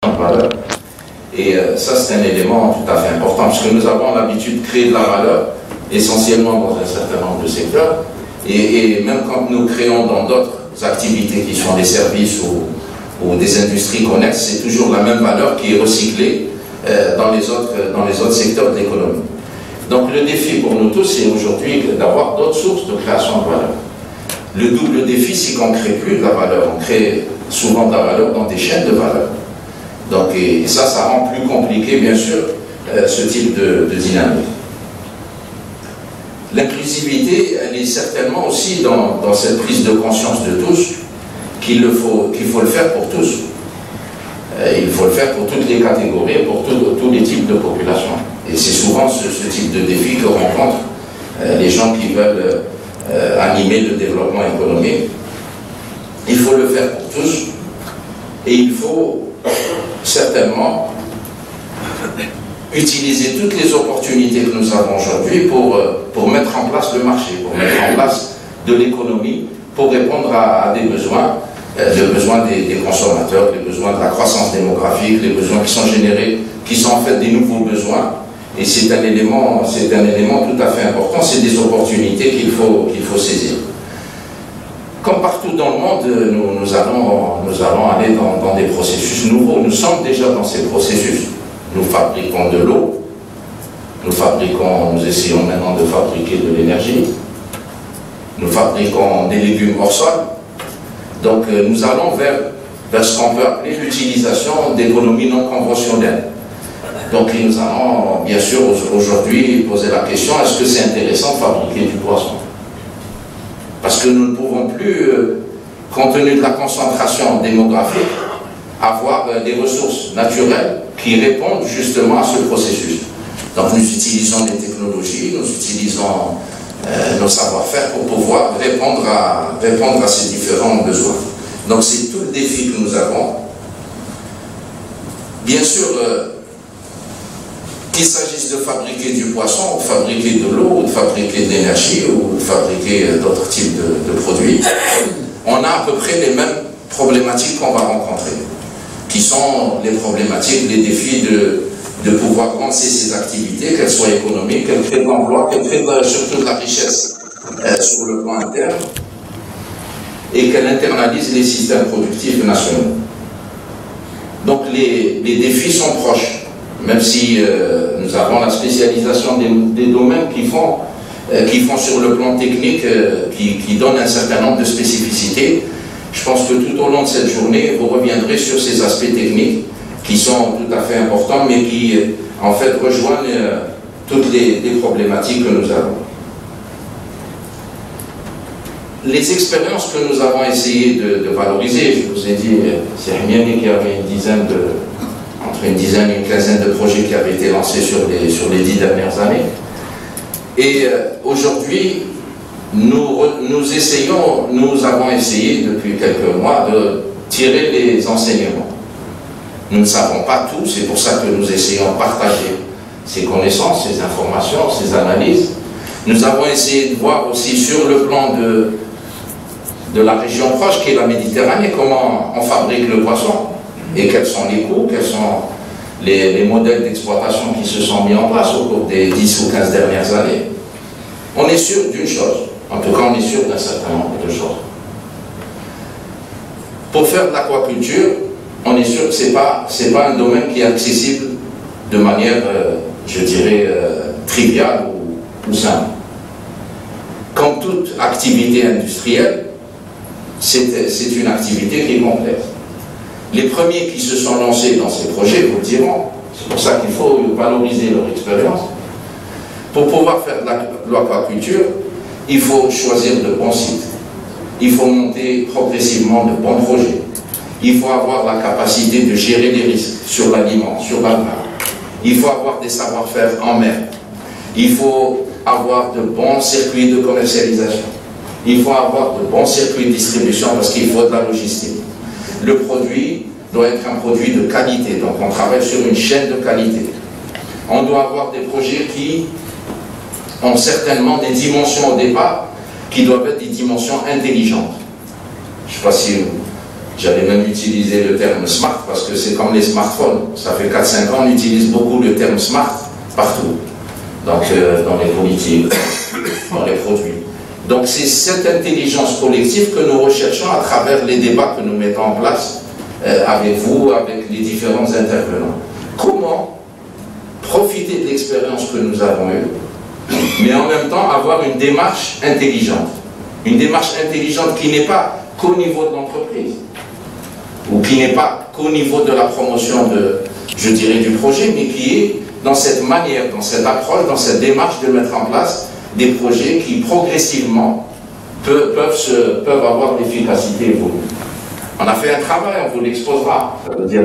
de valeur. Et ça, c'est un élément tout à fait important, parce que nous avons l'habitude de créer de la valeur, essentiellement dans un certain nombre de secteurs, et même quand nous créons dans d'autres activités qui sont des services ou des industries connexes, c'est toujours la même valeur qui est recyclée dans les autres secteurs de l'économie. Donc le défi pour nous tous, c'est aujourd'hui d'avoir d'autres sources de création de valeur. Le double défi, c'est qu'on ne crée plus de la valeur, on crée souvent de la valeur dans des chaînes de valeur. Donc, et ça rend plus compliqué, bien sûr, ce type de dynamique. L'inclusivité, elle est certainement aussi dans cette prise de conscience de tous qu'il faut le faire pour tous. Il faut le faire pour toutes les catégories, pour tous les types de populations. Et c'est souvent ce type de défi que rencontrent les gens qui veulent animer le développement économique. Il faut le faire pour tous, et il faut certainement utiliser toutes les opportunités que nous avons aujourd'hui pour mettre en place le marché, pour mettre en place de l'économie, pour répondre à des besoins, les besoins des consommateurs, les besoins de la croissance démographique, les besoins qui sont générés, qui sont en fait des nouveaux besoins. Et c'est un élément tout à fait important, c'est des opportunités qu'il faut saisir. Comme partout dans le monde, nous allons aller dans des processus nouveaux. Nous sommes déjà dans ces processus. Nous fabriquons de l'eau, nous essayons maintenant de fabriquer de l'énergie, nous fabriquons des légumes hors sol. Donc nous allons vers ce qu'on peut appeler l'utilisation d'économies non conventionnelles. Donc nous allons bien sûr aujourd'hui poser la question, est-ce que c'est intéressant de fabriquer du poisson? Parce que nous ne pouvons plus, compte tenu de la concentration démographique, avoir des ressources naturelles qui répondent justement à ce processus. Donc nous utilisons les technologies, nous utilisons nos savoir-faire pour pouvoir répondre à ces différents besoins. Donc c'est tout le défi que nous avons. Bien sûr, qu'il s'agisse de fabriquer du poisson, ou de fabriquer de l'eau, ou de fabriquer de l'énergie, ou de fabriquer d'autres types de produits, on a à peu près les mêmes problématiques qu'on va rencontrer, qui sont les problématiques, les défis de pouvoir lancer ces activités, qu'elles soient économiques, qu'elles créent de l'emploi, qu'elles créent surtout de la richesse sur le plan interne, et qu'elles internalisent les systèmes productifs nationaux. Donc les défis sont proches. Même si nous avons la spécialisation des domaines qui font sur le plan technique, qui donnent un certain nombre de spécificités, je pense que tout au long de cette journée, vous reviendrez sur ces aspects techniques qui sont tout à fait importants, mais qui en fait rejoignent toutes les problématiques que nous avons. Les expériences que nous avons essayé de valoriser, je vous ai dit, c'est Hmiani qui avait entre une dizaine et une quinzaine de projets qui avaient été lancés sur les 10 dernières années. Et aujourd'hui, nous avons essayé depuis quelques mois de tirer les enseignements. Nous ne savons pas tout, c'est pour ça que nous essayons de partager ces connaissances, ces informations, ces analyses. Nous avons essayé de voir aussi sur le plan de la région proche qui est la Méditerranée, comment on fabrique le poisson. Et quels sont les coûts, quels sont les modèles d'exploitation qui se sont mis en place au cours des 10 ou 15 dernières années. On est sûr d'une chose, en tout cas on est sûr d'un certain nombre de choses. Pour faire de l'aquaculture, on est sûr que ce n'est pas un domaine qui est accessible de manière, je dirais, triviale ou simple. Comme toute activité industrielle, c'est une activité qui est complexe. Les premiers qui se sont lancés dans ces projets vous le diront. C'est pour ça qu'il faut valoriser leur expérience. Pour pouvoir faire de l'aquaculture, il faut choisir de bons sites. Il faut monter progressivement de bons projets. Il faut avoir la capacité de gérer les risques sur l'aliment, sur la mer. Il faut avoir des savoir-faire en mer. Il faut avoir de bons circuits de commercialisation. Il faut avoir de bons circuits de distribution parce qu'il faut de la logistique. Le produit doit être un produit de qualité, donc on travaille sur une chaîne de qualité. On doit avoir des projets qui ont certainement des dimensions au départ qui doivent être des dimensions intelligentes. Je ne sais pas si J'allais même utiliser le terme smart parce que c'est comme les smartphones. Ça fait 4-5 ans, on utilise beaucoup le terme smart partout. Donc, dans les politiques, dans les produits. Donc, c'est cette intelligence collective que nous recherchons à travers les débats que nous mettons en place avec vous, avec les différents intervenants. Comment profiter de l'expérience que nous avons eue, mais en même temps avoir une démarche intelligente. Une démarche intelligente qui n'est pas qu'au niveau de l'entreprise, ou qui n'est pas qu'au niveau de la promotion je dirais, du projet, mais qui est dans cette manière, dans cette approche, dans cette démarche de mettre en place des projets qui progressivement peuvent avoir l'efficacité évolue. On a fait un travail, on vous l'exposera. Ça veut dire,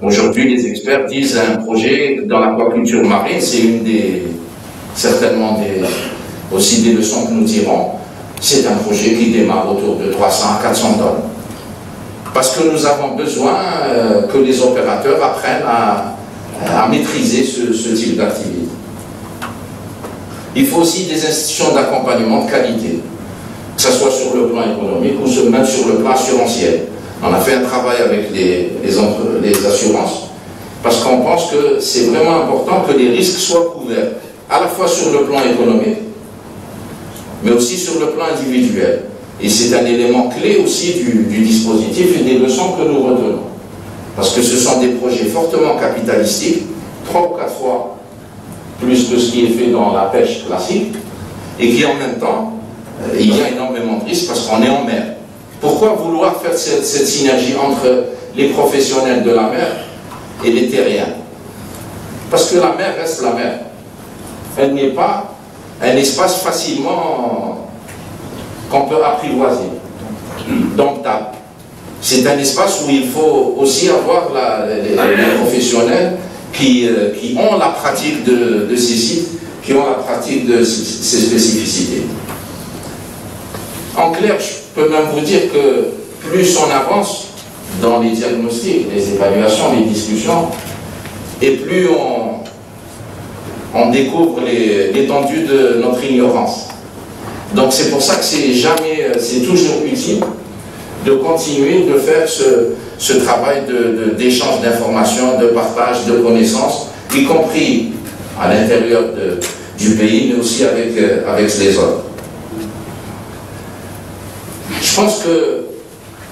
aujourd'hui, les experts disent un projet dans l'aquaculture marine, c'est certainement aussi des leçons que nous tirons. C'est un projet qui démarre autour de 300 à 400 tonnes. Parce que nous avons besoin que les opérateurs apprennent à maîtriser ce type d'activité. Il faut aussi des institutions d'accompagnement de qualité, que ce soit sur le plan économique ou même sur le plan assurantiel. On a fait un travail avec les assurances, parce qu'on pense que c'est vraiment important que les risques soient couverts, à la fois sur le plan économique, mais aussi sur le plan individuel. Et c'est un élément clé aussi du dispositif et des leçons que nous retenons. Parce que ce sont des projets fortement capitalistiques, 3 ou 4 fois plus que ce qui est fait dans la pêche classique, et qui en même temps, il y a énormément de risques parce qu'on est en mer. Pourquoi vouloir faire cette synergie entre les professionnels de la mer et les terriens? Parce que la mer reste la mer. Elle n'est pas un espace facilement qu'on peut apprivoiser, domptable. C'est un espace où il faut aussi avoir les professionnels qui ont la pratique de ces sites, qui ont la pratique de ces spécificités. En clair, je peux même vous dire que plus on avance dans les diagnostics, les évaluations, les discussions, et plus on découvre l'étendue de notre ignorance. Donc c'est pour ça que c'est toujours utile de continuer de faire ce travail d'échange d'informations, de partage de connaissances, y compris à l'intérieur du pays, mais aussi avec les autres. Je pense que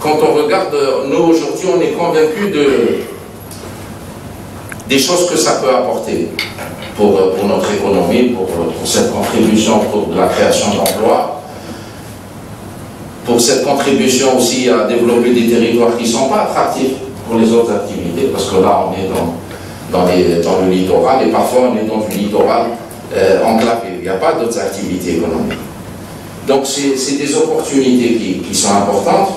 quand on regarde, nous aujourd'hui, on est convaincus des choses que ça peut apporter pour notre économie, pour cette contribution pour la création d'emplois, pour cette contribution aussi à développer des territoires qui ne sont pas attractifs pour les autres activités, parce que là on est dans le littoral et parfois on est dans du littoral enclavé, il n'y a pas d'autres activités économiques. Donc c'est des opportunités qui sont importantes.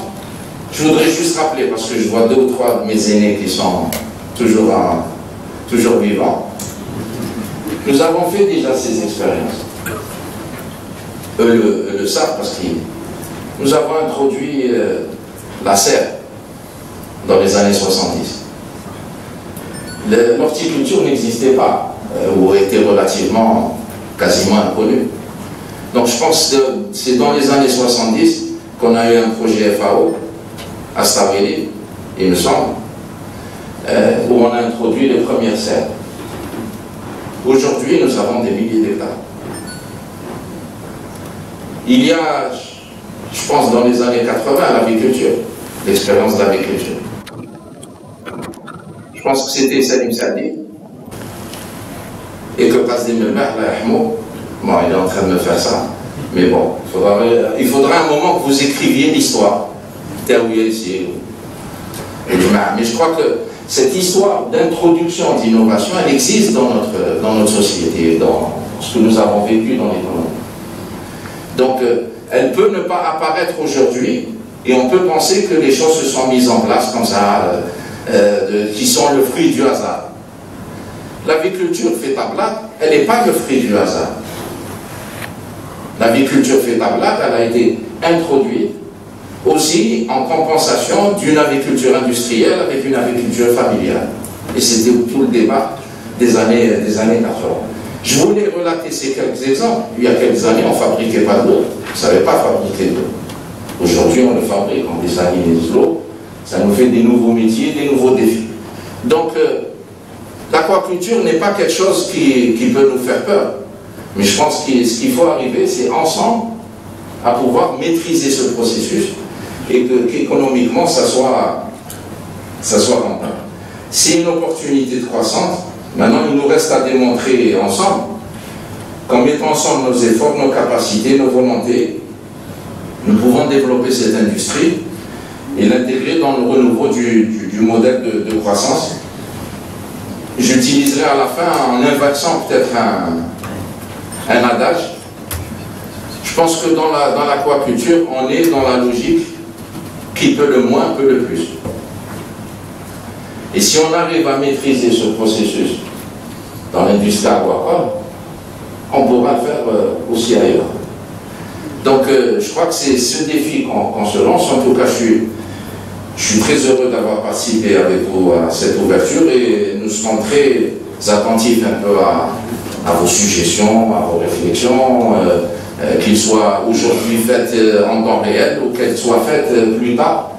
Je voudrais juste rappeler, parce que je vois 2 ou 3 de mes aînés qui sont toujours vivants, nous avons fait déjà ces expériences. Eux le savent parce que nous avons introduit la serre dans les années 70. L'horticulture n'existait pas, ou était relativement, quasiment inconnue. Donc je pense que c'est dans les années 70 qu'on a eu un projet FAO à Stavelli, il me semble, où on a introduit les premières serres. Aujourd'hui, nous avons des milliers d'hectares. Il y a, je pense, dans les années 80, l'agriculture, l'expérience de l'agriculture. Je pense que c'était Salim Sadi, et que Qasdim El-Bah, bon, il est en train de me faire ça, mais bon, il faudra un moment que vous écriviez l'histoire. Mais je crois que cette histoire d'introduction, d'innovation, elle existe dans notre société, dans ce que nous avons vécu dans l'économie. Donc, elle peut ne pas apparaître aujourd'hui, et on peut penser que les choses se sont mises en place comme ça, qui sont le fruit du hasard. L'agriculture fait à Blat, elle n'est pas le fruit du hasard. L'agriculture fait à Blat, elle a été introduite aussi en compensation d'une agriculture industrielle avec une agriculture familiale. Et c'était tout le débat des années 80. Je voulais relater ces quelques exemples. Il y a quelques années, on ne fabriquait pas d'eau. On ne savait pas fabriquer d'eau. Aujourd'hui, on le fabrique, on désalinise l'eau, ça nous fait des nouveaux métiers, des nouveaux défis. Donc, l'aquaculture n'est pas quelque chose qui peut nous faire peur. Mais je pense que ce qu'il faut arriver, c'est ensemble à pouvoir maîtriser ce processus et qu'économiquement, ça soit rentable. C'est une opportunité de croissance. Maintenant, il nous reste à démontrer ensemble qu'en mettant ensemble nos efforts, nos capacités, nos volontés, nous pouvons développer cette industrie et l'intégrer dans le renouveau du modèle de croissance. J'utiliserai à la fin, en inversant peut-être un adage. Je pense que dans l'aquaculture, on est dans la logique qui peut le moins, peut le plus. Et si on arrive à maîtriser ce processus dans l'industrie aquacole, on pourra le faire aussi ailleurs. Donc je crois que c'est ce défi qu'on se lance. En tout cas, je suis très heureux d'avoir participé avec vous à cette ouverture et nous serons très attentifs un peu à vos suggestions, à vos réflexions, qu'ils soient aujourd'hui faites en temps réel ou qu'elles soient faites plus tard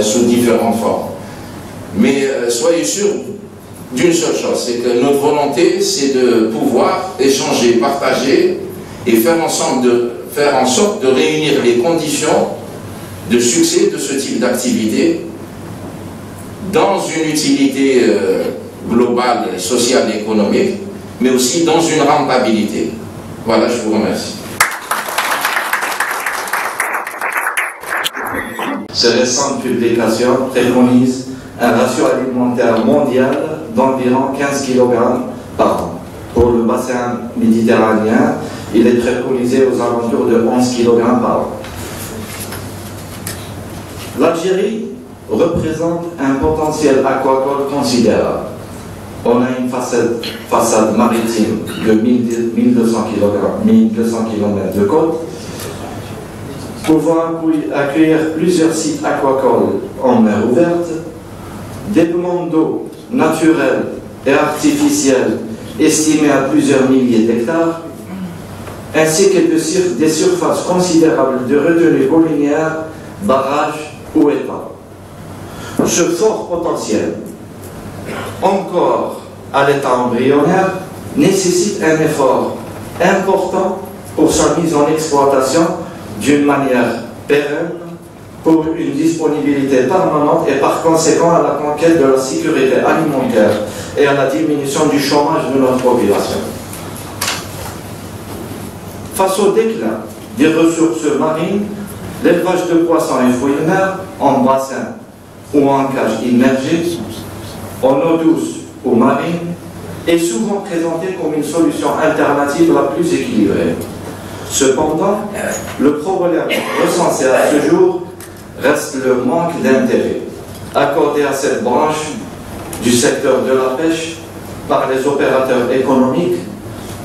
sous différentes formes. Mais soyez sûrs d'une seule chose, c'est que notre volonté, c'est de pouvoir échanger, partager et faire en sorte de réunir les conditions de succès de ce type d'activité dans une utilité globale, sociale et économique, mais aussi dans une rentabilité. Voilà, je vous remercie. Ces récentes publications préconisent un ratio alimentaire mondial d'environ 15 kg par an. Pour le bassin méditerranéen, il est préconisé aux alentours de 11 kg par an. L'Algérie représente un potentiel aquacole considérable. On a une façade maritime de 1200 km de côte, pouvant accueillir plusieurs sites aquacoles en mer ouverte, des plans d'eau naturels et artificiels estimés à plusieurs milliers d'hectares, ainsi que des surfaces considérables de retenues collinières, barrages ou étangs. Ce fort potentiel, encore à l'état embryonnaire, nécessite un effort important pour sa mise en exploitation d'une manière pérenne, pour une disponibilité permanente et par conséquent à la conquête de la sécurité alimentaire et à la diminution du chômage de notre population. Face au déclin des ressources marines, l'élevage de poissons et fruits de mer en bassin ou en cage immergée, en eau douce ou marine, est souvent présenté comme une solution alternative la plus équilibrée. Cependant, le problème recensé à ce jour reste le manque d'intérêt accordé à cette branche du secteur de la pêche par les opérateurs économiques,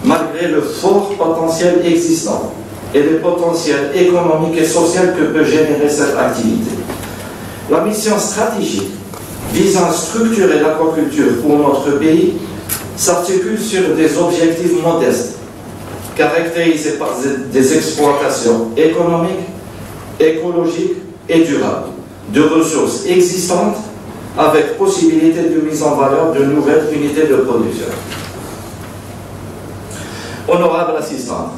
malgré le fort potentiel existant et le potentiel économique et social que peut générer cette activité. La mission stratégique visant à structurer l'aquaculture pour notre pays s'articule sur des objectifs modestes, caractérisés par des exploitations économiques, écologiques et durables, de ressources existantes avec possibilité de mise en valeur de nouvelles unités de production. Honorable assistante,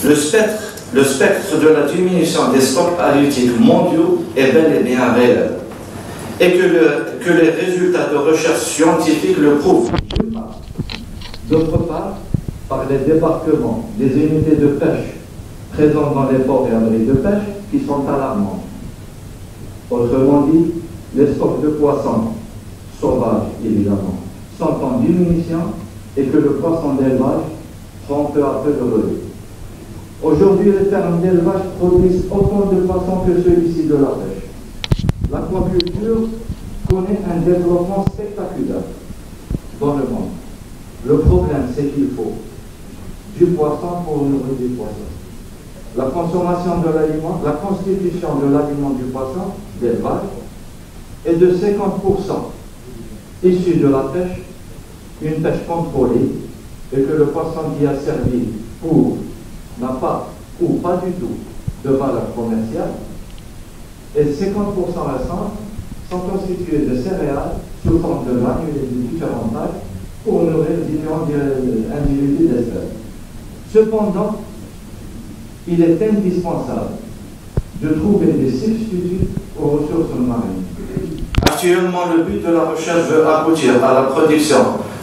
le spectre de la diminution des stocks halieutiques mondiaux est bel et bien réel, et que les résultats de recherche scientifique le prouvent. D'autre part, par les débarquements des unités de pêche présentes dans les ports et abris de pêche qui sont alarmantes. Autrement dit, les stocks de poissons sauvages, évidemment, sont en diminution et que le poisson d'élevage prend peu à peu le relais. Aujourd'hui, les fermes d'élevage produisent autant de poissons que celui-ci de la pêche. L'aquaculture connaît un développement spectaculaire dans le monde. Le problème, c'est qu'il faut du poisson pour nourrir du poisson. La consommation de l'aliment, la constitution de l'aliment du poisson d'élevage est de 50% issu de la pêche, une pêche contrôlée, et que le poisson qui a servi pour n'a pas ou pas du tout de valeur commerciale, et 50% restants sont constitués de céréales sous forme de granulés de différentes tailles pour nourrir différents individus d'espèces. Cependant, il est indispensable de trouver des substituts aux ressources marines. Actuellement, le but de la recherche veut aboutir à la production,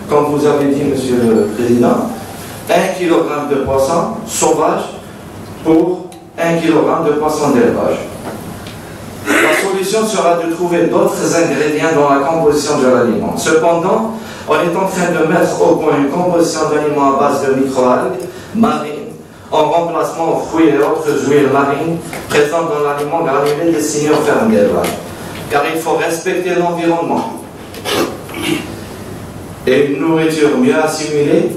comme vous avez dit, Monsieur le Président, 1 kg de poisson sauvage pour 1 kg de poisson d'élevage. La solution sera de trouver d'autres ingrédients dans la composition de l'aliment. Cependant, on est en train de mettre au point une composition d'aliments à base de microalgues marines en remplacement aux fruits et autres huiles marines présentes dans l'aliment granulé destiné aux fermes d'élevage. Car il faut respecter l'environnement. Et une nourriture mieux assimilée,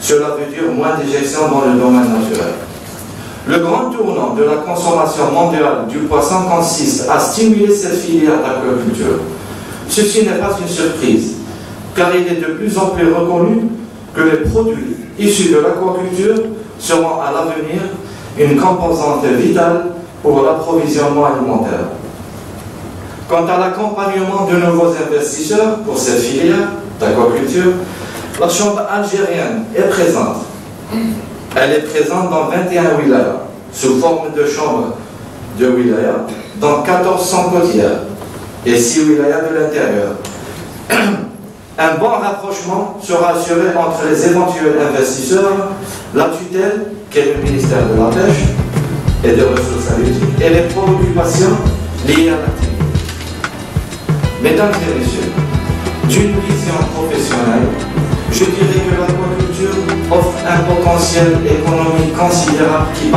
cela veut dire moins d'éjection dans le domaine naturel. Le grand tournant de la consommation mondiale du poisson consiste à stimuler cette filière d'aquaculture. Ceci n'est pas une surprise, car il est de plus en plus reconnu que les produits issus de l'aquaculture seront à l'avenir une composante vitale pour l'approvisionnement alimentaire. Quant à l'accompagnement de nouveaux investisseurs pour cette filière d'aquaculture, la Chambre algérienne est présente. Elle est présente dans 21 wilayas, sous forme de chambres de wilayas, dans 1400 côtières et 6 wilayas de l'intérieur. Un bon rapprochement sera assuré entre les éventuels investisseurs, la tutelle, qui est le ministère de la Pêche et des Ressources halieutiques, et les préoccupations liées à l'activité. Mesdames et messieurs, d'une vision professionnelle, je dirais que l'aquaculture offre un potentiel économique considérable qui